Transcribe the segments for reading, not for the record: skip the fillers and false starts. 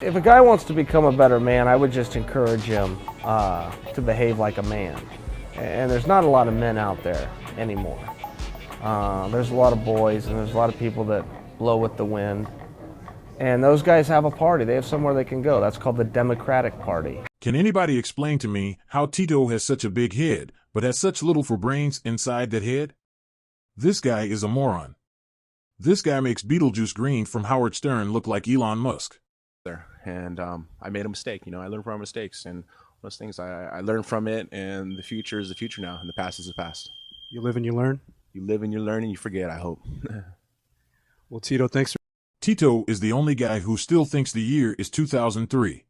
If a guy wants to become a better man, I would just encourage him to behave like a man. And there's not a lot of men out there anymore. There's a lot of boys and there's a lot of people that blow with the wind. And those guys have a party. They have somewhere they can go. That's called the Democratic Party. Can anybody explain to me how Tito has such a big head, but has such little for brains inside that head? This guy is a moron. This guy makes Beetlejuice Green from Howard Stern look like Elon Musk. And I made a mistake. I learned from our mistakes, and those things I learned from it, and the future is the future now, and the past is the past. You live and you learn? You live and you learn, and you forget, I hope. Well, Tito, thanks for... Tito is the only guy who still thinks the year is 2003.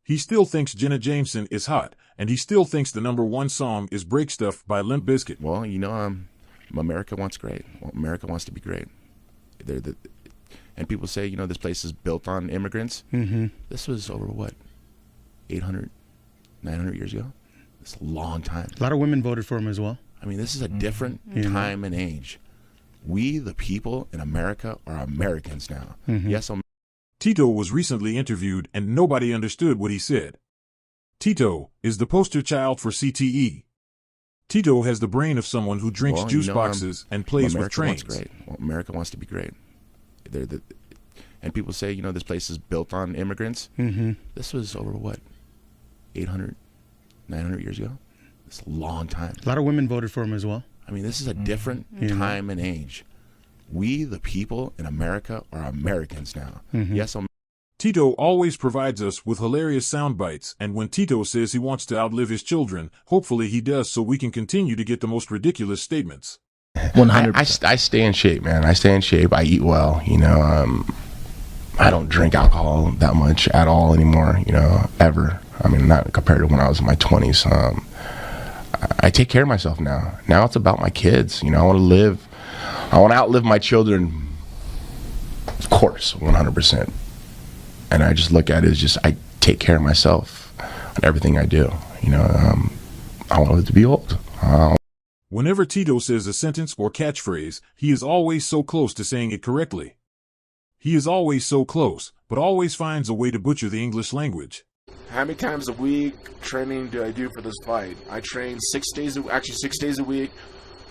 He still thinks Jenna Jameson is hot, and he still thinks the #1 song is Break Stuff by Limp Bizkit. Well, America wants great. Well, America wants to be great. And people say, this place is built on immigrants. Mm-hmm. This was over, 800, 900 years ago? It's a long time. A lot of women voted for him as well. I mean, this is a different time and age. We, the people in America, are Americans now. Mm-hmm. Yes, Tito was recently interviewed and nobody understood what he said. Tito is the poster child for CTE. Tito has the brain of someone who drinks juice boxes and plays with trains. Wants great. Well, America wants to be great. And people say, this place is built on immigrants. Mm-hmm. This was over, 800, 900 years ago? It's a long time. A lot of women voted for him as well. I mean, this is a different time and age. We, the people in America, are Americans now. Mm-hmm. Yes, Tito always provides us with hilarious sound bites, and when Tito says he wants to outlive his children, hopefully he does so we can continue to get the most ridiculous statements. 100%. I stay in shape, man. I stay in shape. I eat well, I don't drink alcohol that much at all anymore, ever. I mean, not compared to when I was in my 20s. I take care of myself now. Now it's about my kids. I want to outlive my children, of course, 100%. And I just look at it as I take care of myself on everything I do. I want it to be old. Whenever Tito says a sentence or catchphrase, he is always so close to saying it correctly. He is always so close, but always finds a way to butcher the English language. How many times a week training do I do for this fight? I train 6 days, actually 6 days a week.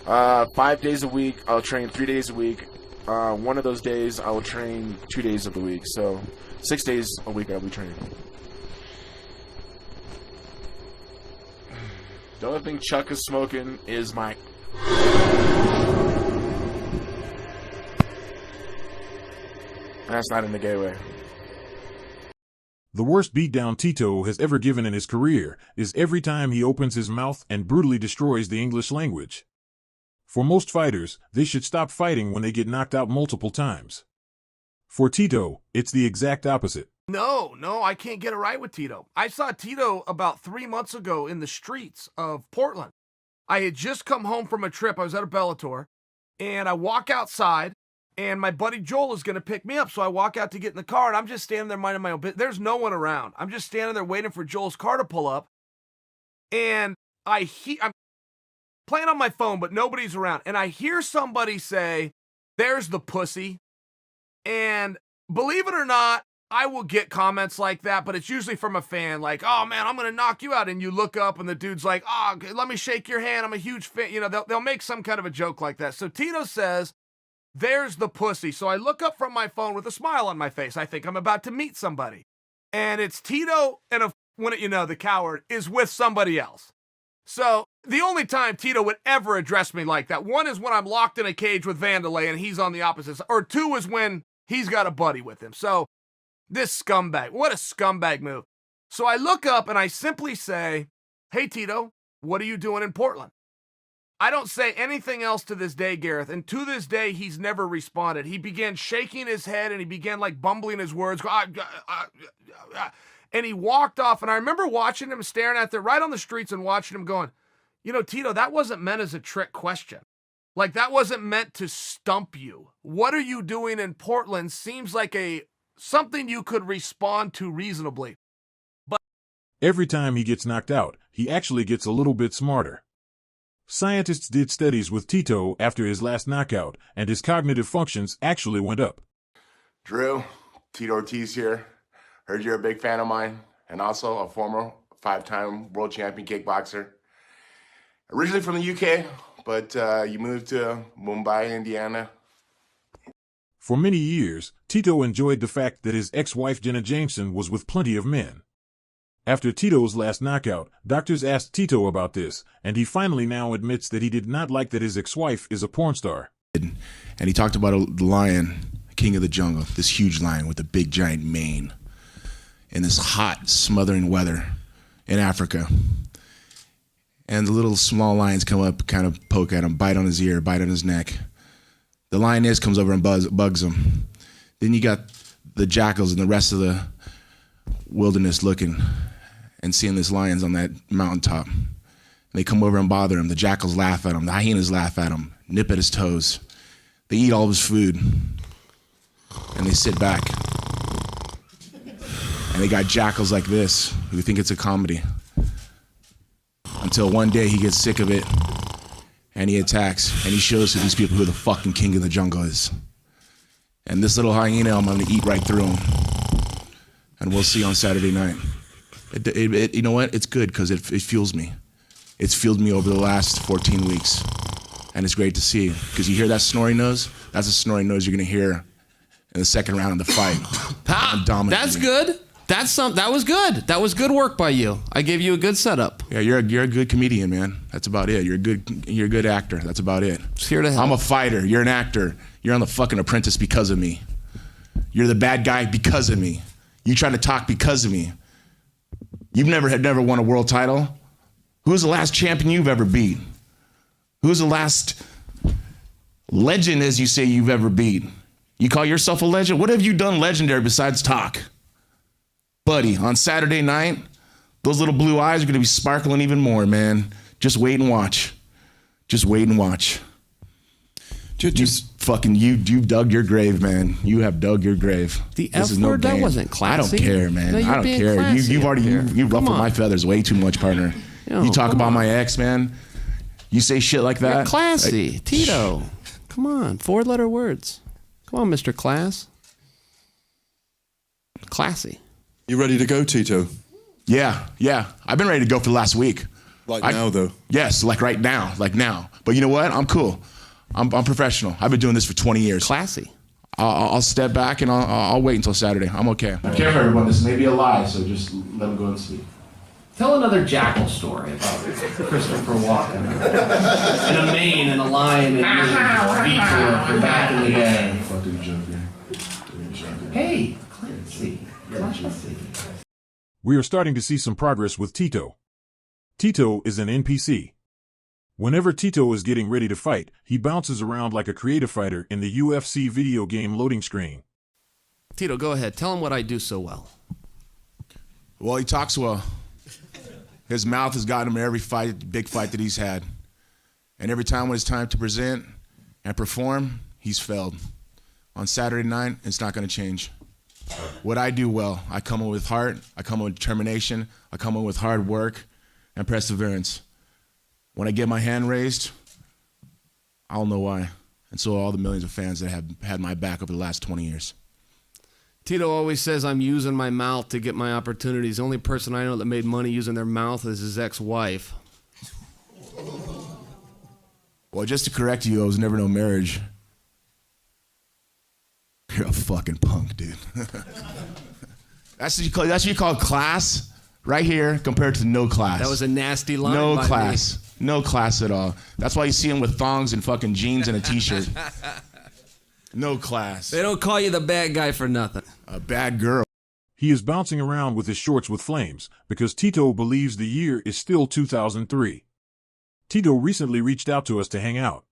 5 days a week, I'll train 3 days a week. One of those days, I will train 2 days of the week. So 6 days a week I'll be training. The only thing Chuck is smoking is my... That's not in the gay way. The worst beatdown Tito has ever given in his career is every time he opens his mouth and brutally destroys the English language. For most fighters, they should stop fighting when they get knocked out multiple times. For Tito, it's the exact opposite. No, I can't get it right with Tito. I saw Tito about 3 months ago in the streets of Portland. I had just come home from a trip. I was at a Bellator, and I walk outside, and my buddy Joel is going to pick me up. So I walk out to get in the car, and I'm just standing there minding my own business. There's no one around. I'm just standing there waiting for Joel's car to pull up, and I'm playing on my phone, but nobody's around. And I hear somebody say, "There's the pussy." And believe it or not, I will get comments like that, but it's usually from a fan, like, "Oh man, I'm going to knock you out." And you look up and the dude's like, "Oh, let me shake your hand. I'm a huge fan." They'll make some kind of a joke like that. So Tito says, "There's the pussy." So I look up from my phone with a smile on my face. I think I'm about to meet somebody. And it's Tito, and wouldn't you know, the coward is with somebody else. So the only time Tito would ever address me like that, one is when I'm locked in a cage with Vanderlei and he's on the opposite side, or two is when he's got a buddy with him. So this scumbag, what a scumbag move. So I look up and I simply say, "Hey Tito, what are you doing in Portland?" I don't say anything else to this day, Gareth, and to this day, he's never responded. He began shaking his head, and he began, bumbling his words, and he walked off, and I remember watching him, staring out there right on the streets and watching him going, Tito, that wasn't meant as a trick question. That wasn't meant to stump you. What are you doing in Portland seems like something you could respond to reasonably. But every time he gets knocked out, he actually gets a little bit smarter. Scientists did studies with Tito after his last knockout, and his cognitive functions actually went up. Drew, Tito Ortiz here. Heard you're a big fan of mine, and also a former 5-time world champion kickboxer. Originally from the UK, but you moved to Mumbai, Indiana. For many years, Tito enjoyed the fact that his ex-wife Jenna Jameson was with plenty of men. After Tito's last knockout, doctors asked Tito about this, and he finally now admits that he did not like that his ex-wife is a porn star. And he talked about a lion, king of the jungle, this huge lion with a big giant mane in this hot, smothering weather in Africa. And the little small lions come up, kind of poke at him, bite on his ear, bite on his neck. The lioness comes over and bugs him. Then you got the jackals and the rest of the wilderness looking and seeing this lion's on that mountaintop. They come over and bother him. The jackals laugh at him. The hyenas laugh at him, nip at his toes. They eat all of his food, and they sit back. And they got jackals like this who think it's a comedy. Until one day he gets sick of it, and he attacks, and he shows to these people who the fucking king of the jungle is. And this little hyena, I'm gonna eat right through him. And we'll see on Saturday night. You know what? It's good because it fuels me. It's fueled me over the last 14 weeks. And it's great to see. Because you hear that snoring nose? That's a snoring nose you're going to hear in the second round of the fight. That's good. That was good. That was good work by you. I gave you a good setup. Yeah, you're a good comedian, man. That's about it. You're a good actor. That's about it. Just here to help. I'm a fighter. You're an actor. You're on The fucking Apprentice because of me. You're the bad guy because of me. You trying to talk because of me. You've never won a world title. Who's the last champion you've ever beat? Who's the last legend, as you say, you've ever beat? You call yourself a legend? What have you done legendary besides talk? Buddy, on Saturday night, those little blue eyes are going to be sparkling even more, man. Just wait and watch. Just wait and watch. You've dug your grave, man. You have dug your grave. The F word, that wasn't classy. I don't care, man. No, I don't care. You've ruffled my feathers way too much, partner. You talk about my ex, man. You say shit like that. You're classy. Tito. Come on. 4-letter words. Come on, Mr. Class. Classy. You ready to go, Tito? Yeah. I've been ready to go for the last week. Now, though? Yes, like right now. But you know what? I'm cool. I'm professional. I've been doing this for 20 years. Classy. I'll step back and I'll wait until Saturday. I'm okay. I care for everyone. This may be a lie, so just let them go and speak. Tell another jackal story about Christopher Walken and a mane and a lion and Vitor back in the day. Fucking joker. Hey, Clancy. We are starting to see some progress with Tito. Tito is an NPC. Whenever Tito is getting ready to fight, he bounces around like a creative fighter in the UFC video game loading screen. Tito, go ahead. Tell him what I do so well. Well, he talks well. His mouth has gotten him in every big fight that he's had. And every time when it's time to present and perform, he's failed. On Saturday night, it's not going to change. What I do well, I come in with heart, I come in with determination, I come in with hard work and perseverance. When I get my hand raised, I'll know why. And so all the millions of fans that have had my back over the last 20 years. Tito always says I'm using my mouth to get my opportunities. The only person I know that made money using their mouth is his ex-wife. Well, just to correct you, I was never no marriage. You're a fucking punk, dude. That's what you call class right here compared to no class. That was a nasty line. No by class. Me. No class at all. That's why you see him with thongs and fucking jeans and a t-shirt. No class. They don't call you the bad guy for nothing. A bad girl. He is bouncing around with his shorts with flames because Tito believes the year is still 2003. Tito recently reached out to us to hang out.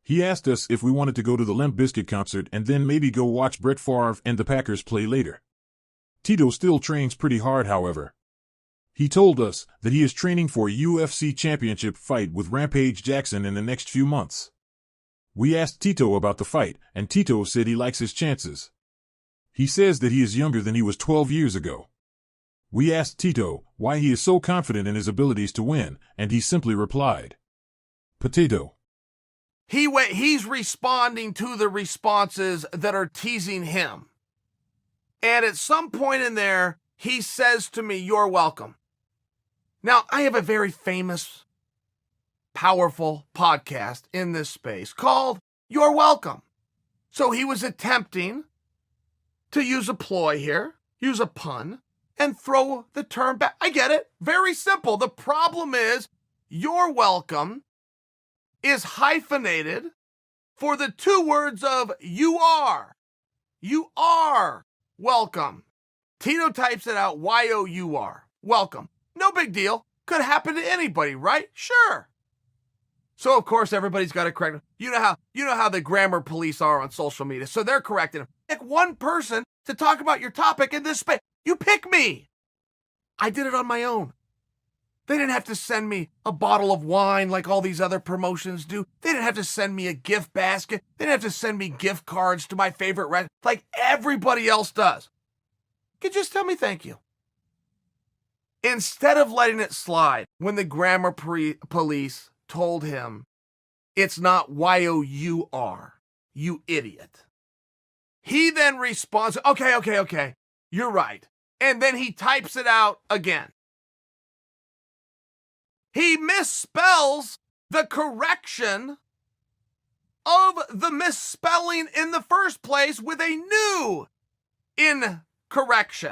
He asked us if we wanted to go to the Limp Bizkit concert and then maybe go watch Brett Favre and the Packers play later. Tito still trains pretty hard, however. He told us that he is training for a UFC championship fight with Rampage Jackson in the next few months. We asked Tito about the fight, and Tito said he likes his chances. He says that he is younger than he was 12 years ago. We asked Tito why he is so confident in his abilities to win, and he simply replied, "Potato." He's responding to the responses that are teasing him. And at some point in there, he says to me, "You're welcome." Now, I have a very famous, powerful podcast in this space called You're Welcome. So he was attempting to use a ploy here, use a pun, and throw the term back. I get it. Very simple. The problem is, You're Welcome is hyphenated for the two words of you are. You are welcome. Tito types it out, Y-O-U-R. Welcome. No big deal. Could happen to anybody, right? Sure. So of course everybody's got to correct him. You know how the grammar police are on social media. So they're correcting him. Pick one person to talk about your topic in this space. You pick me. I did it on my own. They didn't have to send me a bottle of wine like all these other promotions do. They didn't have to send me a gift basket. They didn't have to send me gift cards to my favorite restaurant like everybody else does. You could just tell me thank you. Instead of letting it slide when the grammar police told him it's not Y-O-U-R, you idiot. He then responds, okay, you're right. And then he types it out again. He misspells the correction of the misspelling in the first place with a new incorrection.